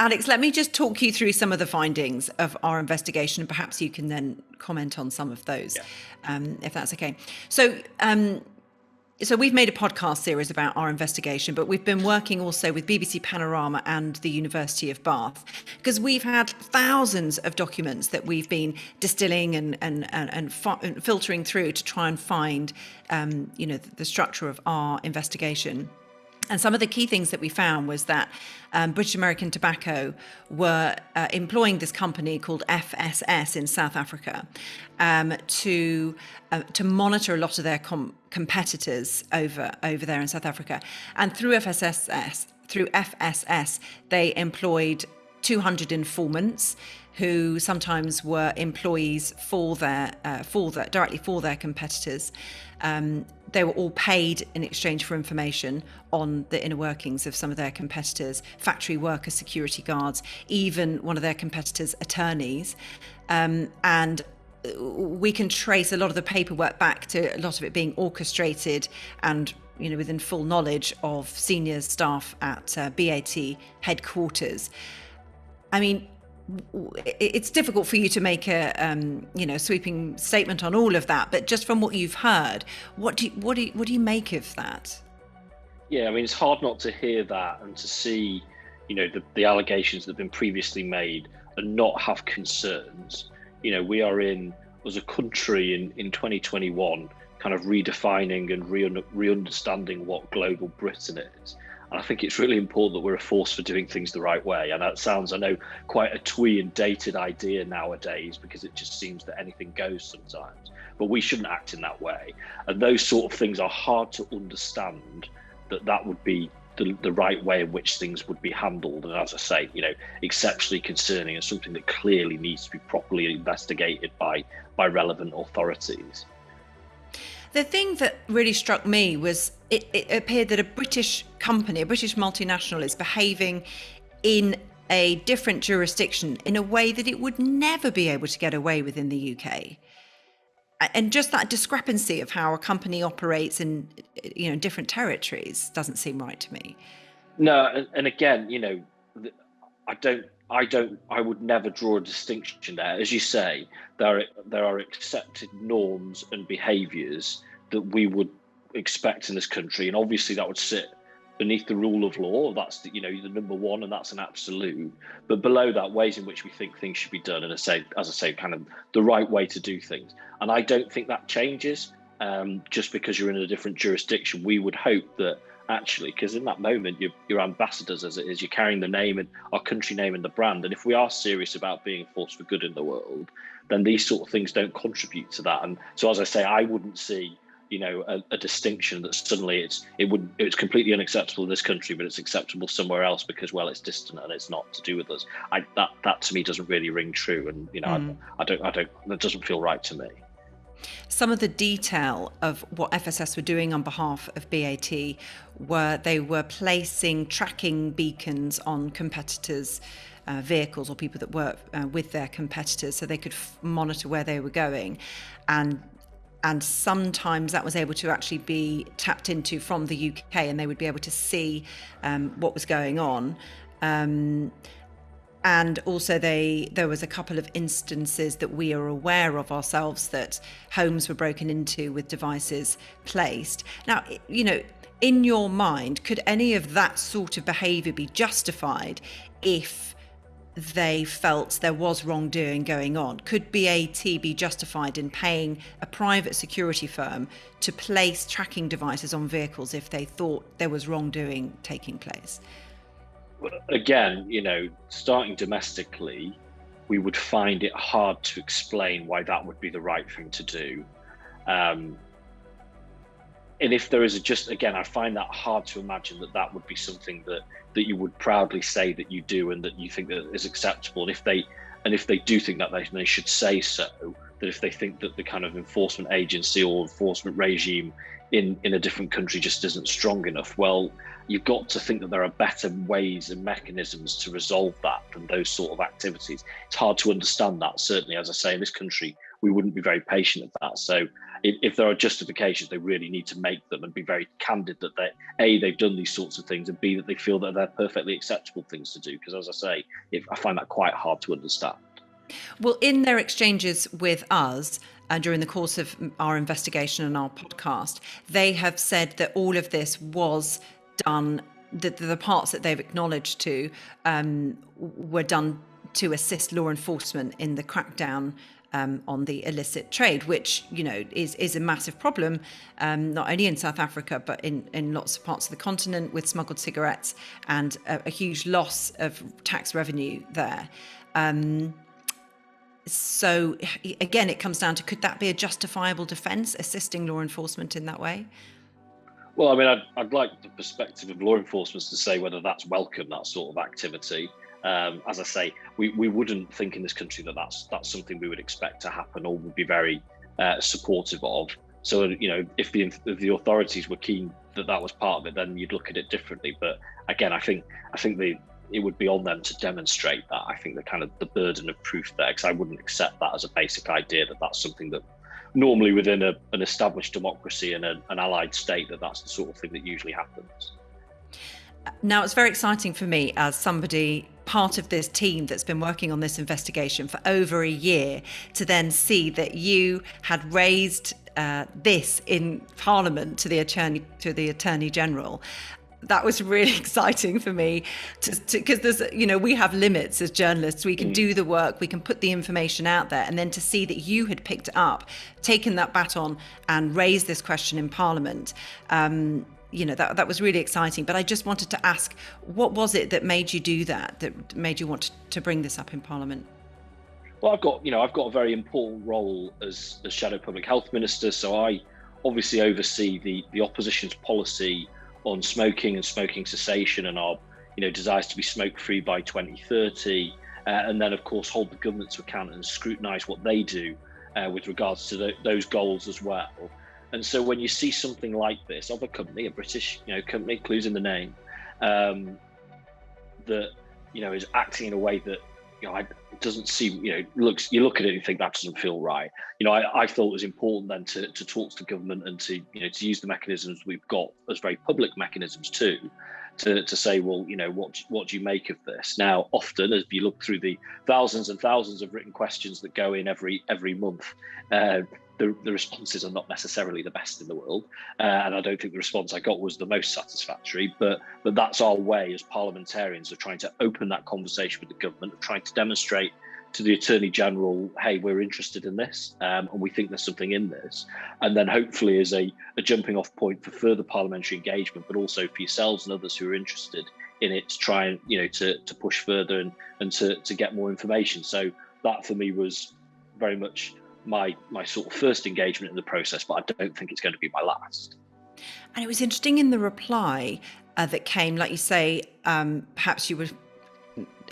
Alex, let me just talk you through some of the findings of our investigation. Perhaps you can then comment on some of those, Yeah. if that's okay. So we've made a podcast series about our investigation, but we've been working also with BBC Panorama and the University of Bath, because we've had thousands of documents that we've been distilling and filtering through to try and find, the structure of our investigation. And some of the key things that we found was that British American Tobacco were employing this company called FSS in South Africa to monitor a lot of their competitors over there in South Africa. And through FSS, they employed 200 informants who sometimes were employees directly for their competitors. They were all paid in exchange for information on the inner workings of some of their competitors, factory workers, security guards, even one of their competitors' attorneys. And we can trace a lot of the paperwork back to a lot of it being orchestrated and within full knowledge of senior staff at BAT headquarters. I mean, it's difficult for you to make a sweeping statement on all of that, but just from what you've heard, what do you make of that? Yeah, I mean, it's hard not to hear that and to see, the allegations that have been previously made and not have concerns. We are as a country in 2021, kind of redefining and re-understanding what global Britain is. And I think it's really important that we're a force for doing things the right way. And that sounds, I know, quite a twee and dated idea nowadays, because it just seems that anything goes sometimes. But we shouldn't act in that way. And those sort of things are hard to understand, that would be the right way in which things would be handled. And as I say, exceptionally concerning and something that clearly needs to be properly investigated by relevant authorities. The thing that really struck me was it appeared that a British company, a British multinational, is behaving in a different jurisdiction in a way that it would never be able to get away with in the UK. And just that discrepancy of how a company operates in different territories doesn't seem right to me. No, and again, I would never draw a distinction there. As you say, there are accepted norms and behaviours that we would expect in this country, and obviously that would sit beneath the rule of law. That's the number one, and that's an absolute. But below that, ways in which we think things should be done, and as I say, kind of the right way to do things. And I don't think that changes just because you're in a different jurisdiction. We would hope that actually, because in that moment you're ambassadors, as it is, you're carrying the name and our country name and the brand. And if we are serious about being a force for good in the world, then these sort of things don't contribute to that. And so, as I say, I wouldn't see a distinction that suddenly it's completely unacceptable in this country, but it's acceptable somewhere else because, well, it's distant and it's not to do with us. That to me doesn't really ring true, and I don't that doesn't feel right to me. Some of the detail of what FSS were doing on behalf of BAT they were placing tracking beacons on competitors' vehicles, or people that work with their competitors, so they could monitor where they were going. And sometimes that was able to actually be tapped into from the UK, and they would be able to see what was going on. And also there was a couple of instances that we are aware of ourselves that homes were broken into with devices placed. Now, in your mind, could any of that sort of behaviour be justified if they felt there was wrongdoing going on? Could BAT be justified in paying a private security firm to place tracking devices on vehicles if they thought there was wrongdoing taking place? Again, starting domestically, we would find it hard to explain why that would be the right thing to do. And if there is I find that hard to imagine that would be something that you would proudly say that you do and that you think that is acceptable. And if they do think that, they should say so. That if they think that the kind of enforcement agency or enforcement regime in a different country just isn't strong enough, well, you've got to think that there are better ways and mechanisms to resolve that than those sort of activities. It's hard to understand that. Certainly, as I say, in this country, we wouldn't be very patient at that. So if there are justifications, they really need to make them and be very candid that they've done these sorts of things, and B, that they feel that they're perfectly acceptable things to do. Because as I say, I find that quite hard to understand. Well, in their exchanges with us during the course of our investigation and our podcast, they have said that all of this was done, that the parts that they've acknowledged to were done to assist law enforcement in the crackdown on the illicit trade, which, you know, is a massive problem, not only in South Africa, but in lots of parts of the continent, with smuggled cigarettes and a huge loss of tax revenue there. So again, it comes down to, could that be a justifiable defence, assisting law enforcement in that way? Well, I mean, I'd like the perspective of law enforcement to say whether that's welcome, that sort of activity. As I say, we wouldn't think in this country that that's something we would expect to happen or would be very supportive of. So, you know, if the authorities were keen that was part of it, then you'd look at it differently. But again, I think it would be on them to demonstrate that. I think the burden of proof there, because I wouldn't accept that as a basic idea that that's something that normally within an established democracy and an allied state, that's the sort of thing that usually happens. Now, it's very exciting for me as somebody part of this team that's been working on this investigation for over a year to then see that you had raised this in Parliament to the Attorney General. That was really exciting for me, because there's, you know, we have limits as journalists. We can do the work, we can put the information out there, and then to see that you had picked it up, taken that baton, and raised this question in Parliament. You know, that was really exciting. But I just wanted to ask, what was it that made you do that made you want to bring this up in Parliament? Well, I've got a very important role as Shadow Public Health Minister. So I obviously oversee the opposition's policy on smoking and smoking cessation, and our, you know, desires to be smoke-free by 2030, and then of course hold the government to account and scrutinise what they do with regards to those goals as well. And so when you see something like this of a company, a British, you know, company, clues in the name, that, you know, is acting in a way that, you know, it doesn't seem, you know, you look at it and you think that doesn't feel right. You know, I thought it was important then to talk to the government and to, you know, to use the mechanisms we've got as very public mechanisms too, to say, well, you know, what do you make of this? Now, often, as you look through the thousands and thousands of written questions that go in every month, the responses are not necessarily the best in the world, and I don't think the response I got was the most satisfactory. But that's our way as parliamentarians of trying to open that conversation with the government, of trying to demonstrate to the Attorney General, hey, we're interested in this, and we think there's something in this, and then hopefully as a jumping off point for further parliamentary engagement, but also for yourselves and others who are interested in it to try and, you know, to push further and to get more information. So that for me was very much my sort of first engagement in the process, but I don't think it's going to be my last. And it was interesting in the reply that came, like you say, perhaps you were,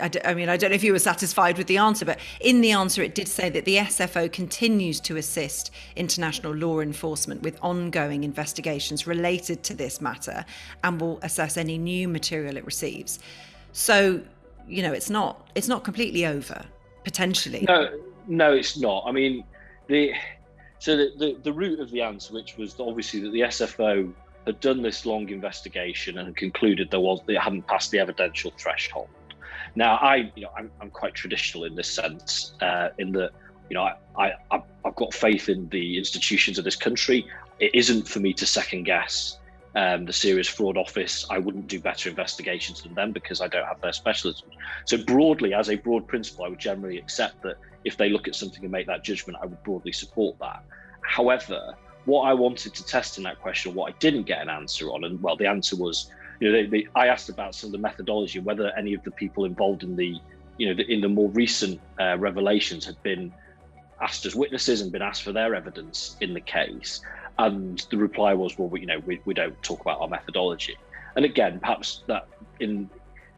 I don't know if you were satisfied with the answer, but in the answer it did say that the SFO continues to assist international law enforcement with ongoing investigations related to this matter and will assess any new material it receives. So, you know, it's not completely over, potentially. No, it's not. I mean, the root of the answer, which was obviously that the SFO had done this long investigation and concluded they hadn't passed the evidential threshold. Now, I'm quite traditional in this sense, in that, you know, I've got faith in the institutions of this country. It isn't for me to second guess the Serious Fraud Office. I wouldn't do better investigations than them because I don't have their specialism. So broadly, as a broad principle, I would generally accept that if they look at something and make that judgment, I would broadly support that. However, what I wanted to test in that question, what I didn't get an answer on, and well, the answer was, you know, I asked about some of the methodology, whether any of the people involved in in the more recent revelations had been asked as witnesses and been asked for their evidence in the case. And the reply was, well, we don't talk about our methodology. And again, perhaps that in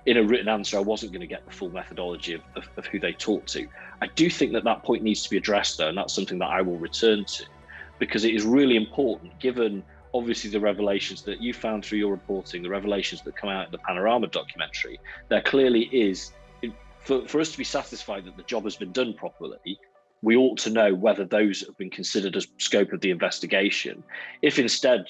a written answer, I wasn't going to get the full methodology of who they talked to. I do think that point needs to be addressed, though, and that's something that I will return to, because it is really important, given obviously the revelations that you found through your reporting, the revelations that come out in the Panorama documentary. There clearly is, for us to be satisfied that the job has been done properly, we ought to know whether those have been considered as scope of the investigation. If instead,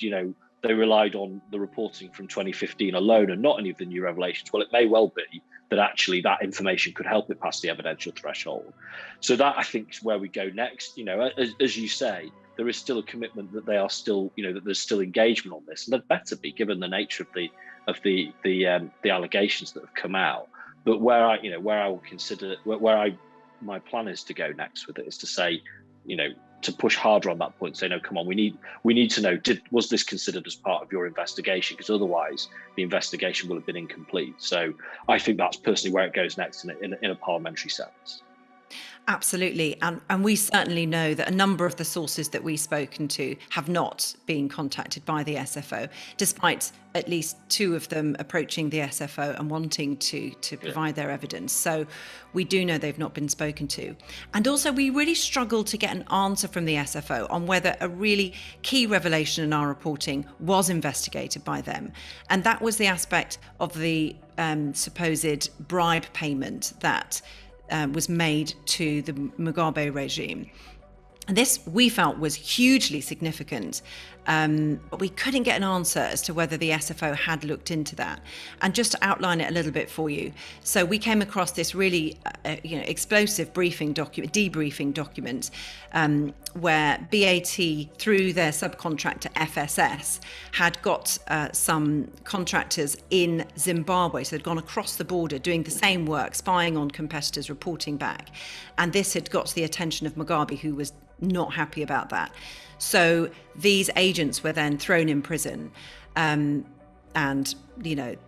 they relied on the reporting from 2015 alone and not any of the new revelations, well, it may well be that actually that information could help it pass the evidential threshold. So that, I think, is where we go next. As you say, there is still a commitment that they are still, that there's still engagement on this, and there'd better be, given the nature of the allegations that have come out. But my plan is to go next with it is to say, to push harder on that point, say, no, come on, we need to know, was this considered as part of your investigation? Because otherwise the investigation will have been incomplete. So I think that's personally where it goes next in a parliamentary sense. Absolutely. And we certainly know that a number of the sources that we've spoken to have not been contacted by the SFO, despite at least two of them approaching the SFO and wanting to provide their evidence. So we do know they've not been spoken to. And also we really struggled to get an answer from the SFO on whether a really key revelation in our reporting was investigated by them. And that was the aspect of the supposed bribe payment that was made to the Mugabe regime. And this, we felt, was hugely significant, but we couldn't get an answer as to whether the SFO had looked into that. And just to outline it a little bit for you, so we came across this really explosive debriefing document where BAT, through their subcontractor FSS, had got some contractors in Zimbabwe. So they'd gone across the border doing the same work, spying on competitors, reporting back. And this had got to the attention of Mugabe, who was not happy about that. So these agents were then thrown in prison and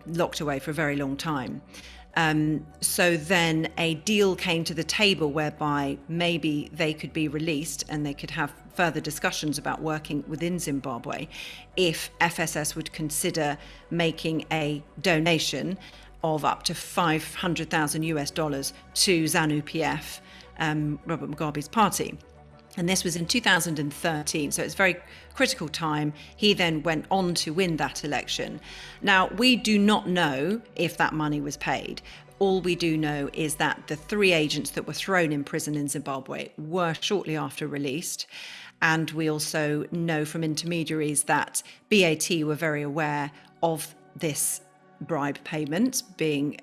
locked away for a very long time. So then a deal came to the table whereby maybe they could be released and they could have further discussions about working within Zimbabwe if FSS would consider making a donation of up to $500,000 to ZANU-PF, Robert Mugabe's party. And this was in 2013, so it's a very critical time. He then went on to win that election. Now, we do not know if that money was paid. All we do know is that the three agents that were thrown in prison in Zimbabwe were shortly after released. And we also know from intermediaries that BAT were very aware of this bribe payment being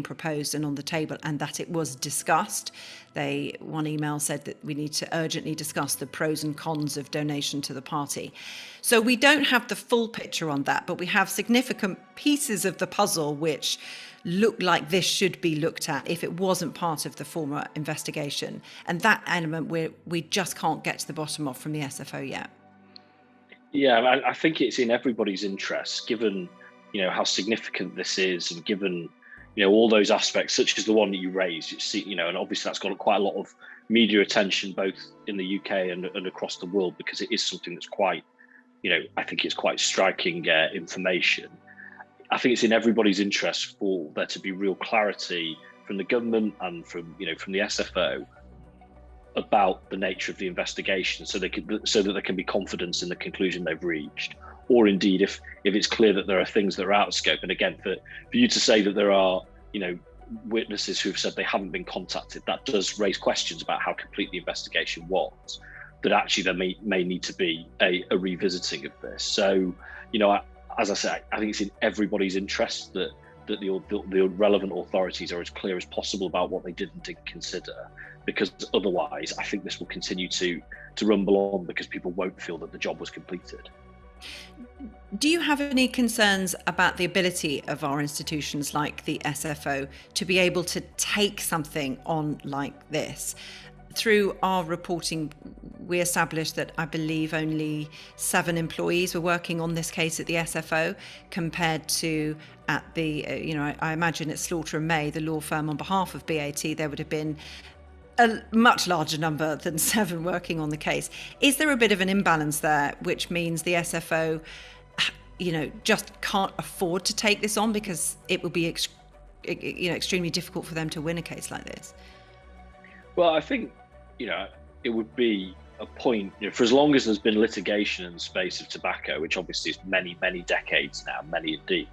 proposed and on the table, and that it was discussed. One email said that we need to urgently discuss the pros and cons of donation to the party. So we don't have the full picture on that, but we have significant pieces of the puzzle which look like this should be looked at if it wasn't part of the former investigation. And that element we just can't get to the bottom of from the SFO yet. Yeah, I think it's in everybody's interest, given how significant this is, and given all those aspects, such as the one that you raised, and obviously that's got quite a lot of media attention, both in the UK and across the world, because it is something that's quite, I think it's quite striking information. I think it's in everybody's interest for there to be real clarity from the government and from the SFO about the nature of the investigation, so that there can be confidence in the conclusion they've reached. Or indeed, if it's clear that there are things that are out of scope, and again, for you to say that there are, witnesses who have said they haven't been contacted, that does raise questions about how complete the investigation was, that actually there may need to be a revisiting of this. So, as I say, I think it's in everybody's interest that the relevant authorities are as clear as possible about what they did and didn't consider, because otherwise I think this will continue to rumble on, because people won't feel that the job was completed. Do you have any concerns about the ability of our institutions like the SFO to be able to take something on like this? Through our reporting, we established that I believe only 7 employees were working on this case at the SFO, compared to at the, I imagine at Slaughter and May, the law firm on behalf of BAT, there would have been a much larger number than 7 working on the case. Is there a bit of an imbalance there, which means the SFO, just can't afford to take this on because it would be, extremely difficult for them to win a case like this? Well, I think, it would be a point, for as long as there's been litigation in the space of tobacco, which obviously is many, many decades now, many indeed,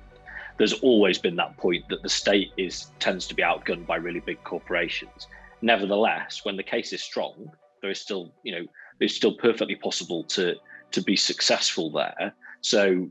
there's always been that point that the state tends to be outgunned by really big corporations. Nevertheless, when the case is strong, There is still, it's still perfectly possible to be successful there. So,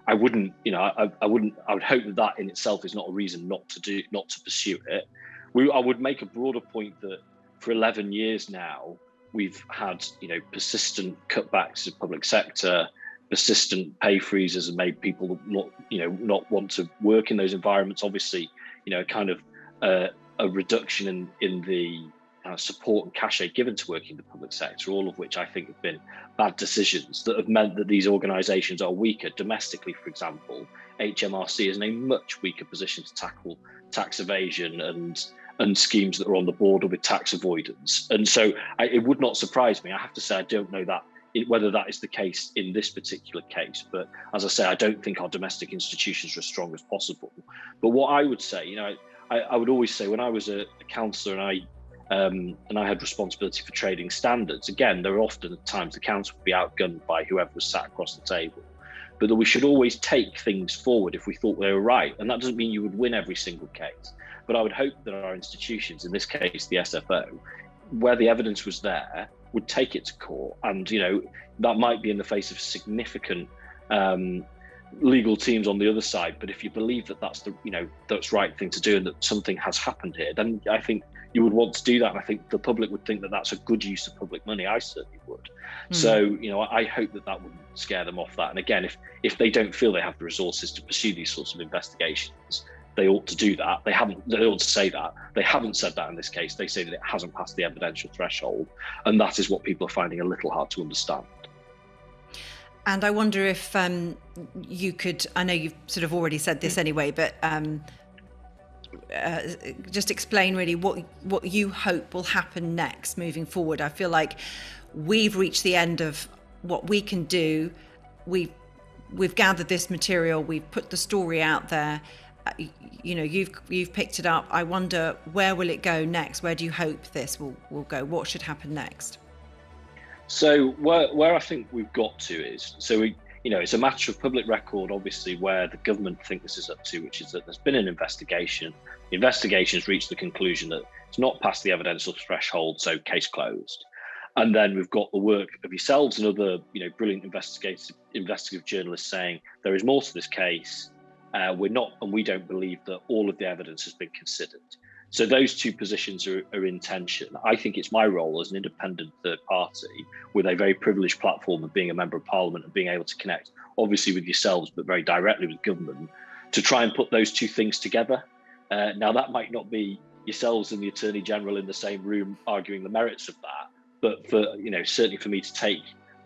I wouldn't, I would hope that in itself is not a reason not to pursue it. I would make a broader point that for 11 years now, we've had, persistent cutbacks to the public sector, persistent pay freezes, and made people not want to work in those environments. Obviously, kind of a reduction in the support and cachet given to working in the public sector, all of which I think have been bad decisions that have meant that these organisations are weaker. Domestically, for example, HMRC is in a much weaker position to tackle tax evasion and schemes that are on the border with tax avoidance. And so it would not surprise me. I have to say, I don't know whether that is the case in this particular case. But as I say, I don't think our domestic institutions are as strong as possible. But what I would say, I would always say when I was a councillor and I had responsibility for trading standards, again, there are often times the council would be outgunned by whoever was sat across the table. But that we should always take things forward if we thought they were right. And that doesn't mean you would win every single case. But I would hope that our institutions, in this case, the SFO, where the evidence was there, would take it to court. And, that might be in the face of significant legal teams on the other side. But if you believe that that's that's the right thing to do and that something has happened here, then I think you would want to do that. And I think the public would think that that's a good use of public money. I certainly would. So, I hope that wouldn't scare them off that. And again, if they don't feel they have the resources to pursue these sorts of investigations, they ought to do that. They ought to say that. They haven't said that in this case. They say that it hasn't passed the evidential threshold. And that is what people are finding a little hard to understand. And I wonder if you could, I know you've sort of already said this anyway, but just explain really what you hope will happen next moving forward. I feel like we've reached the end of what we can do. We've gathered this material. We've put the story out there. You've picked it up. I wonder, where will it go next? Where do you hope this will go? What should happen next? So where I think we've got to is, it's a matter of public record, obviously, where the government think this is up to, which is that there's been an investigation. The investigation's reached the conclusion that it's not past the evidential threshold, so case closed. And then we've got the work of yourselves and other, brilliant investigative journalists saying there is more to this case. We're not, and we don't believe that all of the evidence has been considered. So those two positions are in tension. I think it's my role as an independent third party with a very privileged platform of being a member of parliament and being able to connect, obviously with yourselves, but very directly with government, to try and put those two things together. Now, that might not be yourselves and the Attorney General in the same room arguing the merits of that, but for, certainly for me to take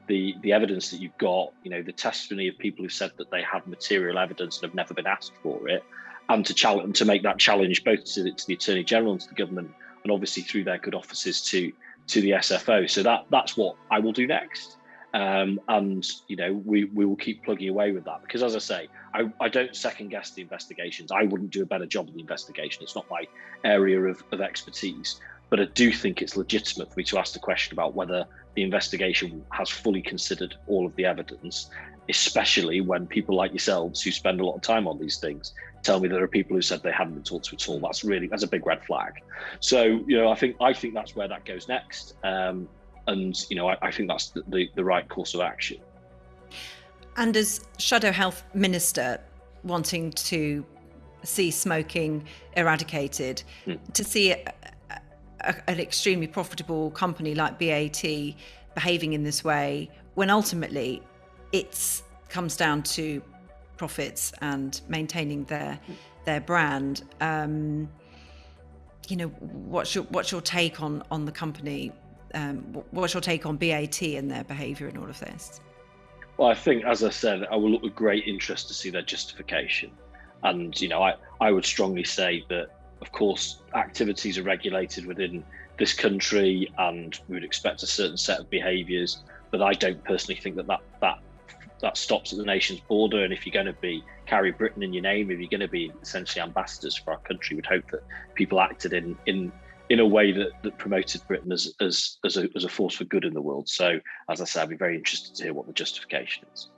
the evidence that you've got, the testimony of people who said that they have material evidence and have never been asked for it, and to make that challenge both to the Attorney General and to the government, and obviously through their good offices to the SFO. So that's what I will do next. And we will keep plugging away with that, because as I say, I don't second guess the investigations. I wouldn't do a better job of the investigation. It's not my area of expertise. But I do think it's legitimate for me to ask the question about whether the investigation has fully considered all of the evidence, especially when people like yourselves, who spend a lot of time on these things, tell me there are people who said they hadn't been talked to at all. That's a big red flag. So, I think that's where that goes next. And, I think that's the right course of action. And as Shadow Health Minister, wanting to see smoking eradicated, to see an extremely profitable company like BAT behaving in this way, when ultimately it comes down to profits and maintaining their brand, what's your take on the company? What's your take on BAT and their behaviour in all of this? Well, I think, as I said, I will look with great interest to see their justification. And, I would strongly say that, of course, activities are regulated within this country and we would expect a certain set of behaviours, but I don't personally think that stops at the nation's border. And if you're going to carry Britain in your name, if you're going to be essentially ambassadors for our country, we'd hope that people acted in a way that promoted Britain as a force for good in the world. So, as I said, I'd be very interested to hear what the justification is.